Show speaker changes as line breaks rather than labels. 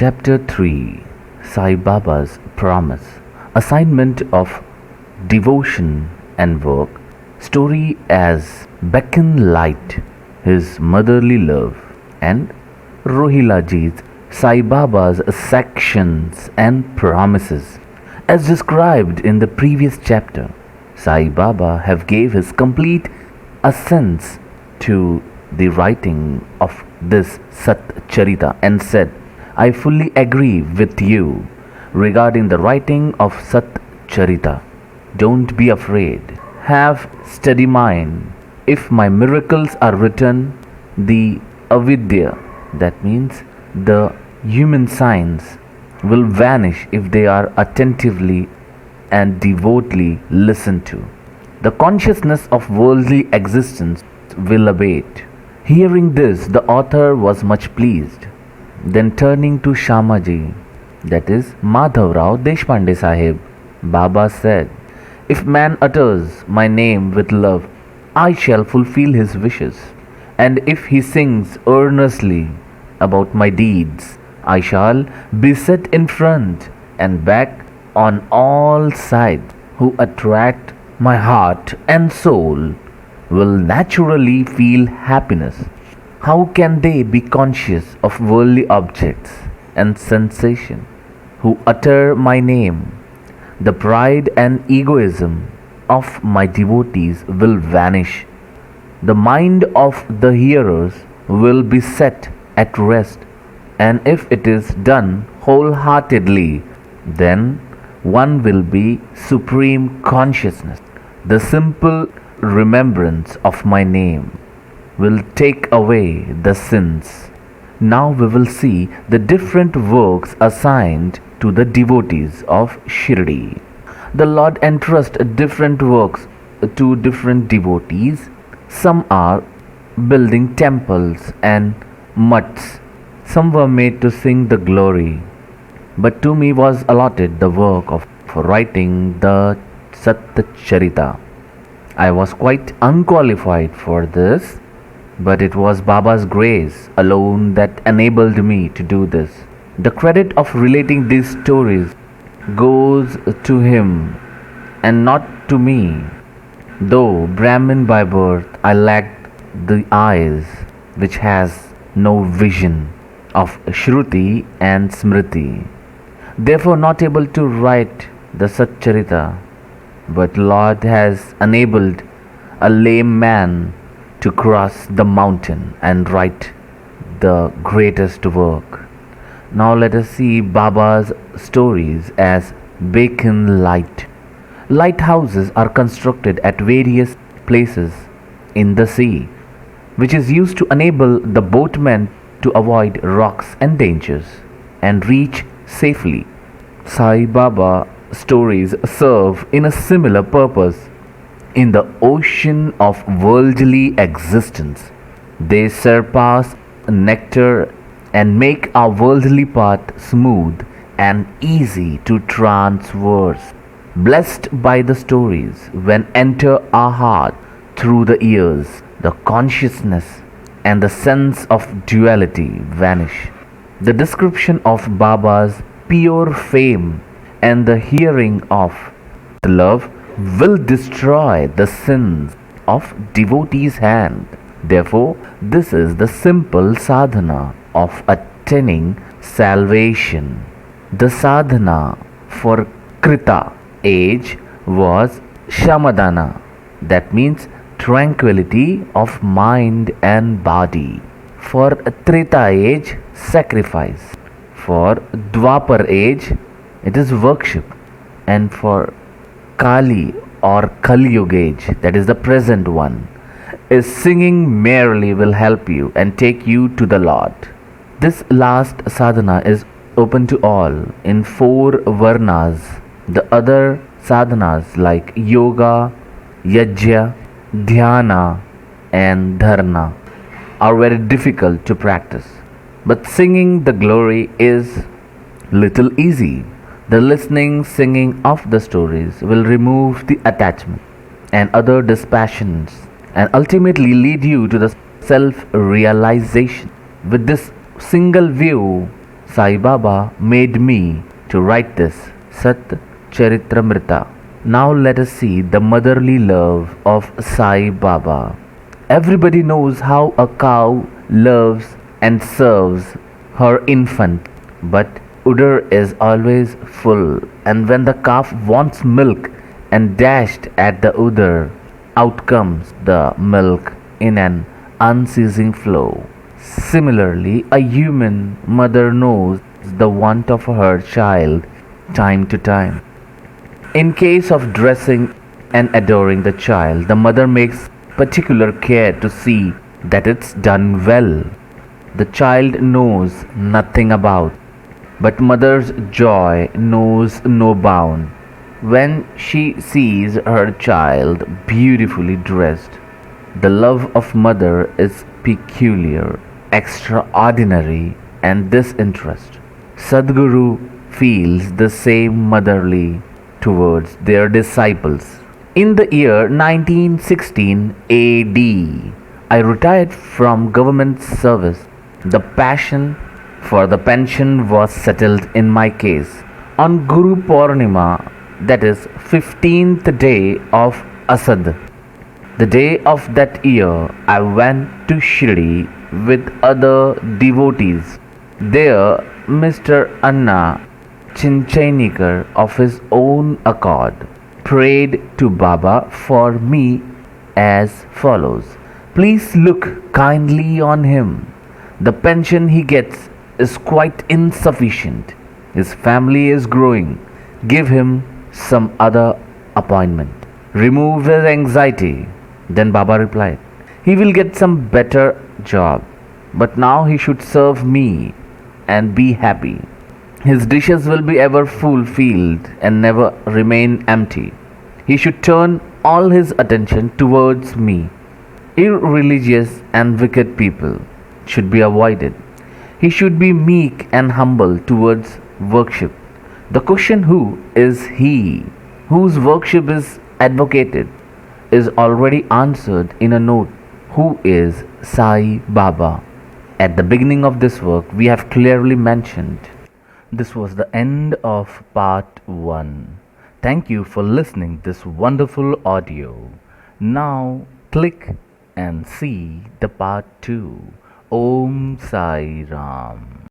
Chapter 3, Sai Baba's Promise. Assignment of Devotion and Work. Story as Beacon Light, His Motherly Love, and Rohilaji's Sai Baba's Sections and Promises. As described in the previous chapter, Sai Baba have gave his complete assent to the writing of this Satcharitra and said, I fully agree with you regarding the writing of Satcharitra. Don't be afraid. Have steady mind. If my miracles are written, the avidya, that means the human signs, will vanish if they are attentively and devotedly listened to. The consciousness of worldly existence will abate. Hearing this, the author was much pleased. Then turning to Shamaji, that is Madhavrao Deshpande Sahib, Baba said, if man utters my name with love, I shall fulfill his wishes. And if he sings earnestly about my deeds, I shall be set in front and back on all sides. Who attract my heart and soul will naturally feel happiness. How can they be conscious of worldly objects and sensation? Who utter my name, the pride and egoism of my devotees will vanish. The mind of the hearers will be set at rest, and if it is done wholeheartedly, then one will be supreme consciousness. The simple remembrance of my name will take away the sins. Now we will see the different works assigned to the devotees of Shri. The Lord entrusts different works to different devotees. Some are building temples and mutts. Some were made to sing the glory. But to me was allotted the work of writing the Satcharitra. I was quite unqualified for this, but it was Baba's grace alone that enabled me to do this. The credit of relating these stories goes to him and not to me. Though Brahmin by birth, I lacked the eyes which has no vision of Shruti and Smriti. Therefore not able to write the Satcharitra, but Lord has enabled a lame man to cross the mountain and write the greatest work. Now let us see Baba's stories as beacon light. Lighthouses are constructed at various places in the sea, which is used to enable the boatmen to avoid rocks and dangers and reach safely. Sai Baba stories serve in a similar purpose. In the ocean of worldly existence, they surpass nectar and make our worldly path smooth and easy to traverse. Blessed by the stories, when enter our heart through the ears, the consciousness and the sense of duality vanish. The description of Baba's pure fame and the hearing of the love will destroy the sins of devotee's hand. Therefore, this is the simple sadhana of attaining salvation. The sadhana for Krita age was Shamadana, that means tranquility of mind and body. For Treta age, sacrifice. For Dwapar age, it is worship. And for Kali or Kali Yuga age, that is the present one, is singing merrily will help you and take you to the Lord. This last sadhana is open to all in 4 varnas. The other sadhanas like yoga, yajna, dhyana and dharana are very difficult to practice. But singing the glory is little easy. The listening, singing of the stories will remove the attachment and other dispassions and ultimately lead you to the self-realization. With this single view, Sai Baba made me to write this Satcharitra. Now let us see the motherly love of Sai Baba. Everybody knows how a cow loves and serves her infant, but udder is always full, and when the calf wants milk and dashed at the udder, out comes the milk in an unceasing flow. Similarly, a human mother knows the want of her child time to time. In case of dressing and adoring the child, the mother makes particular care to see that it's done well. The child knows nothing about, but mother's joy knows no bound when she sees her child beautifully dressed. The love of mother is peculiar, extraordinary, and disinterested. Sadhguru feels the same motherly towards their disciples. In the year 1916 AD, I retired from government service. The passion for the pension was settled in my case. On Guru Purnima, that is 15th day of Asad, the day of that year, I went to Shri with other devotees. There, Mr. Anna Chinchainikar, of his own accord, prayed to Baba for me as follows. Please look kindly on him. The pension he gets is quite insufficient. His family is growing. Give him some other appointment. Remove his anxiety. Then Baba replied, he will get some better job, but now he should serve me and be happy. His dishes will be ever fulfilled and never remain empty. He should turn all his attention towards me. Irreligious and wicked people should be avoided. He should be meek and humble towards worship. The question, who is he whose worship is advocated, is already answered in a note. Who is Sai Baba? At the beginning of this work, we have clearly mentioned. This was the end of part 1. Thank you for listening this wonderful audio. Now click and see the part 2. Om Sai Ram.